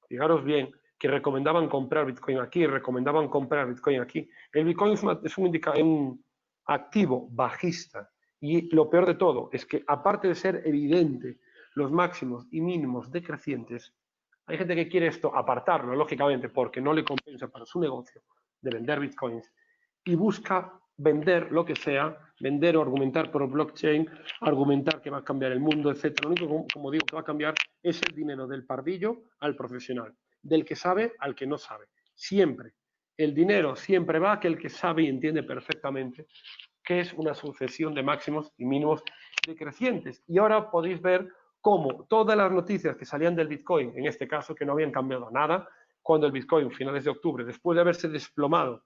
S1: fijaros bien, que recomendaban comprar Bitcoin aquí, recomendaban comprar Bitcoin aquí. El Bitcoin es un activo bajista y lo peor de todo es que, aparte de ser evidente los máximos y mínimos decrecientes, hay gente que quiere esto apartarlo, lógicamente, porque no le compensa para su negocio de vender Bitcoins y busca vender lo que sea, vender o argumentar por blockchain, argumentar que va a cambiar el mundo, etc. Lo único, como digo, que va a cambiar es el dinero del pardillo al profesional, del que sabe al que no sabe. Siempre. El dinero siempre va a aquel que sabe y entiende perfectamente que es una sucesión de máximos y mínimos decrecientes. Y ahora podéis ver cómo todas las noticias que salían del Bitcoin, en este caso, que no habían cambiado nada, cuando el Bitcoin, finales de octubre, después de haberse desplomado,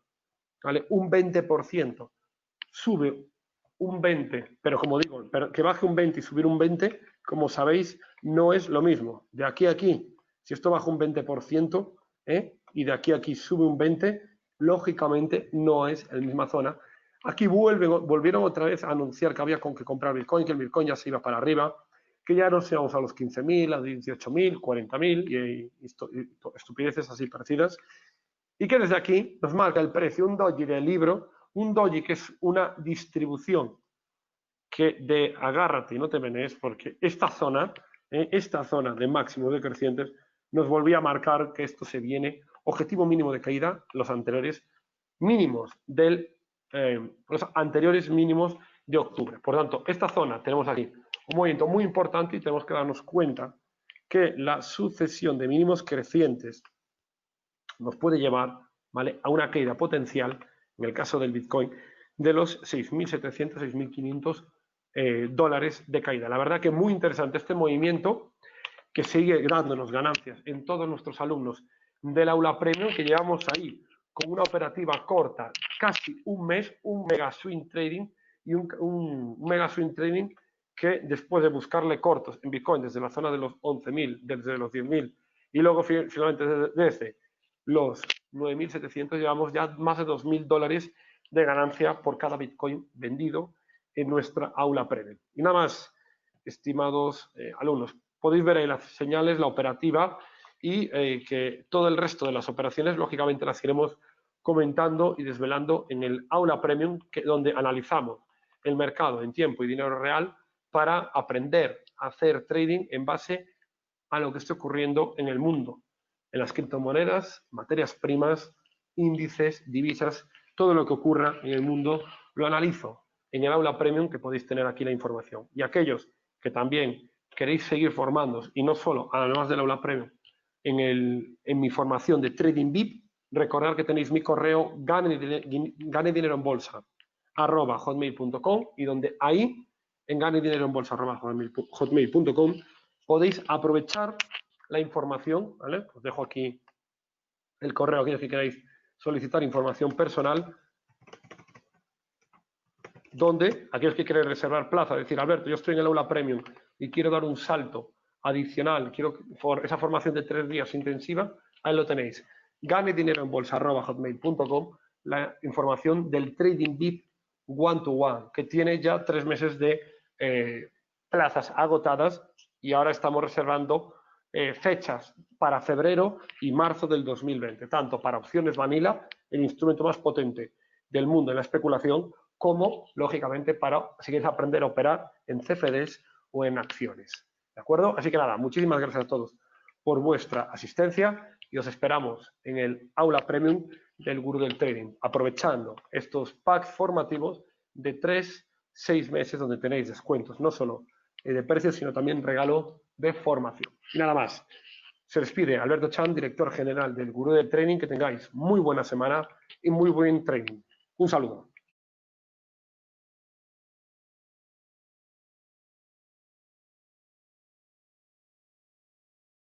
S1: ¿vale?, un 20%, sube un 20%, pero como digo, que baje un 20% y subir un 20%, como sabéis, no es lo mismo. De aquí a aquí, si esto baja un 20%, y de aquí a aquí sube un 20%, lógicamente no es la misma zona. Aquí volvieron otra vez a anunciar que había con que comprar Bitcoin, que el Bitcoin ya se iba para arriba, que ya nos íbamos a los 15.000, a 18.000, 40.000 y estupideces así parecidas. Y que desde aquí nos marca el precio, un doji del libro, un doji que es una distribución que de agárrate y no te menees, porque esta zona de máximo decrecientes nos volvía a marcar que esto se viene, objetivo mínimo de caída, los anteriores mínimos de octubre. Por tanto, esta zona tenemos aquí un movimiento muy importante y tenemos que darnos cuenta que la sucesión de mínimos crecientes nos puede llevar, ¿vale?, a una caída potencial, en el caso del Bitcoin, de los 6.700, 6.500 dólares de caída. La verdad que muy interesante este movimiento, que sigue dándonos ganancias en todos nuestros alumnos del aula premium, que llevamos ahí con una operativa corta, casi un mes, un mega swing trading, y un mega swing trading que después de buscarle cortos en Bitcoin desde la zona de los 11.000, desde los 10.000, y luego finalmente desde los 9.700, llevamos ya más de 2.000 dólares de ganancia por cada Bitcoin vendido en nuestra aula premium. Y nada más, estimados alumnos, podéis ver ahí las señales, la operativa, y que todo el resto de las operaciones, lógicamente, las iremos comentando y desvelando en el aula premium, donde analizamos el mercado en tiempo y dinero real para aprender a hacer trading en base a lo que esté ocurriendo en el mundo, en las criptomonedas, materias primas, índices, divisas, todo lo que ocurra en el mundo lo analizo en el aula premium, que podéis tener aquí la información. Y aquellos que también queréis seguir formándoos, y no solo, además del aula premium, en mi formación de Trading VIP, recordad que tenéis mi correo ganedineroenbolsa@hotmail.com, y donde ahí, en ganedineroenbolsa@hotmail.com, podéis aprovechar la información, ¿vale? Os dejo aquí el correo, aquellos que queráis solicitar información personal, donde aquellos que quieren reservar plaza, decir, Alberto, yo estoy en el aula premium y quiero dar un salto adicional, quiero esa formación de 3 días intensiva, ahí lo tenéis. ganedineroenbolsa@hotmail.com, la información del Trading VIP One-to-One, que tiene ya 3 meses de plazas agotadas, y ahora estamos reservando fechas para febrero y marzo del 2020, tanto para opciones vanilla, el instrumento más potente del mundo en la especulación, como, lógicamente, para si queréis aprender a operar en CFDs o en acciones. ¿De acuerdo? Así que nada, muchísimas gracias a todos por vuestra asistencia y os esperamos en el aula premium del Gurú del Trading, aprovechando estos packs formativos de 3-6 meses, donde tenéis descuentos no solo de precios, sino también regalo de formación. Y nada más. Se despide Alberto Chan, director general del Gurú del Trading. Que tengáis muy buena semana y muy buen trading. Un saludo.